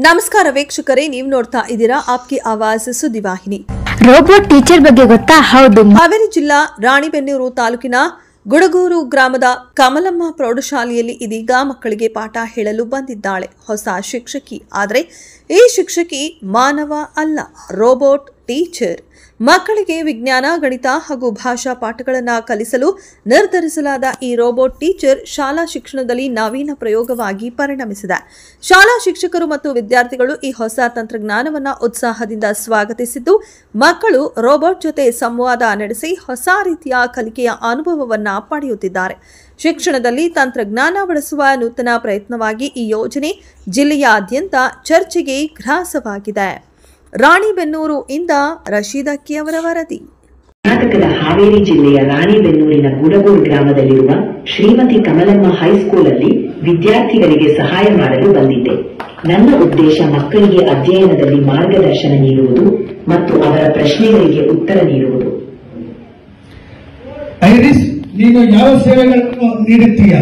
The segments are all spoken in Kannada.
ನಮಸ್ಕಾರ ವೀಕ್ಷಕರೇ, ನೀವು ನೋಡ್ತಾ ಇದ್ದೀರಾ ಆಪ್ಕಿ ಆವಾಜ್ ಸುದ್ದಿವಾಹಿನಿ. ರೋಬೋಟ್ ಟೀಚರ್ ಬಗ್ಗೆ ಗೊತ್ತಾ? ಹೌದು. ಹಾವೇರಿ ಜಿಲ್ಲಾ ರಾಣಿಬೆನ್ನೂರು ತಾಲೂಕಿನ ಗುಡಗೂರು ಗ್ರಾಮದ ಕಮಲಮ್ಮ ಪ್ರೌಢಶಾಲೆಯಲ್ಲಿ ಇದೀಗ ಮಕ್ಕಳಿಗೆ ಪಾಠ ಹೇಳಲು ಬಂದಿದ್ದಾಳೆ ಹೊಸ ಶಿಕ್ಷಕಿ. ಆದರೆ ಈ ಶಿಕ್ಷಕಿ ಮಾನವ ಅಲ್ಲ, ರೋಬೋಟ್ ಟೀಚರ್. ಮಕ್ಕಳಿಗೆ ವಿಜ್ಞಾನ, ಗಣಿತ ಹಾಗೂ ಭಾಷಾ ಪಾಠಗಳನ್ನು ಕಲಿಸಲು ನಿರ್ಧರಿಸಲಾದ ಈ ರೋಬೋಟ್ ಟೀಚರ್ ಶಾಲಾ ಶಿಕ್ಷಣದಲ್ಲಿ ನವೀನ ಪ್ರಯೋಗವಾಗಿ ಪರಿಣಮಿಸಿದೆ. ಶಾಲಾ ಶಿಕ್ಷಕರು ಮತ್ತು ವಿದ್ಯಾರ್ಥಿಗಳು ಈ ಹೊಸ ತಂತ್ರಜ್ಞಾನವನ್ನು ಉತ್ಸಾಹದಿಂದ ಸ್ವಾಗತಿಸಿದ್ದು, ಮಕ್ಕಳು ರೋಬೋಟ್ ಜೊತೆ ಸಂವಾದ ನಡೆಸಿ ಹೊಸ ರೀತಿಯ ಕಲಿಕೆಯ ಅನುಭವವನ್ನು ಪಡೆಯುತ್ತಿದ್ದಾರೆ. ಶಿಕ್ಷಣದಲ್ಲಿ ತಂತ್ರಜ್ಞಾನ ಬಳಸುವ ನೂತನ ಪ್ರಯತ್ನವಾಗಿ ಈ ಯೋಜನೆ ಜಿಲ್ಲೆಯಾದ್ಯಂತ ಚರ್ಚೆಗೆ ಗ್ರಾಸವಾಗಿದೆ. ರಾಣಿಬೆನ್ನೂರು ಇಂದ ರಶೀದ್ ಅಕ್ಕಿ ಅವರ ವರದಿ. ಕರ್ನಾಟಕದ ಹಾವೇರಿ ಜಿಲ್ಲೆಯ ರಾಣಿಬೆನ್ನೂರಿನ ಗುಡಗೂರು ಗ್ರಾಮದಲ್ಲಿರುವ ಶ್ರೀಮತಿ ಕಮಲಮ್ಮ ಹೈಸ್ಕೂಲ್ ಅಲ್ಲಿ ವಿದ್ಯಾರ್ಥಿಗಳಿಗೆ ಸಹಾಯ ಮಾಡಲು ಬಂದಿದ್ದೆ. ನನ್ನ ಉದ್ದೇಶ ಮಕ್ಕಳಿಗೆ ಅಧ್ಯಯನದಲ್ಲಿ ಮಾರ್ಗದರ್ಶನ ನೀಡುವುದು ಮತ್ತು ಅವರ ಪ್ರಶ್ನೆಗಳಿಗೆ ಉತ್ತರ ನೀಡುವುದು. ಐರಿಸ್, ನೀನು ಯಾವ ಸೇವೆಗಳನ್ನು ನೀಡುತ್ತೀಯಾ?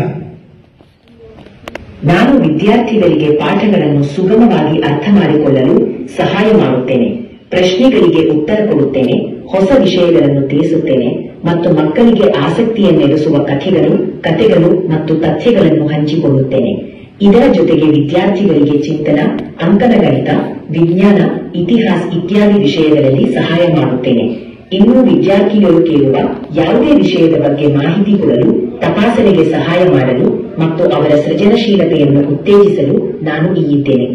ನಾನು ವಿದ್ಯಾರ್ಥಿಗಳಿಗೆ ಪಾಠಗಳನ್ನು ಸುಗಮವಾಗಿ ಅರ್ಥ ಮಾಡಿಕೊಳ್ಳಲು ಸಹಾಯ ಮಾಡುತ್ತೇನೆ, ಪ್ರಶ್ನೆಗಳಿಗೆ ಉತ್ತರ ಕೊಡುತ್ತೇನೆ, ಹೊಸ ವಿಷಯಗಳನ್ನು ತಿಳಿಸುತ್ತೇನೆ ಮತ್ತು ಮಕ್ಕಳಿಗೆ ಆಸಕ್ತಿಯನ್ನೆಡೆಸುವ ಕಥೆಗಳು ಮತ್ತು ತಥ್ಯಗಳನ್ನು ಹಂಚಿಕೊಳ್ಳುತ್ತೇನೆ. ಇದರ ಜೊತೆಗೆ ವಿದ್ಯಾರ್ಥಿಗಳಿಗೆ ಚಿಂತನ, ಅಂಕಣಗಣಿತ, ವಿಜ್ಞಾನ, ಇತಿಹಾಸ ಇತ್ಯಾದಿ ವಿಷಯಗಳಲ್ಲಿ ಸಹಾಯ ಮಾಡುತ್ತೇನೆ. ಇನ್ನು ವಿದ್ಯಾರ್ಥಿಗಳು ಕೇಳುವ ಯಾವುದೇ ವಿಷಯದ ಬಗ್ಗೆ ಮಾಹಿತಿ ಕೊಡಲು, ತಪಾಸಣೆಗೆ ಸಹಾಯ ಮಾಡಲು ಮತ್ತು ಅವರ ಸೃಜನಶೀಲತೆಯನ್ನು ಉತ್ತೇಜಿಸಲು ನಾನು ಇಲ್ಲಿದ್ದೇನೆ.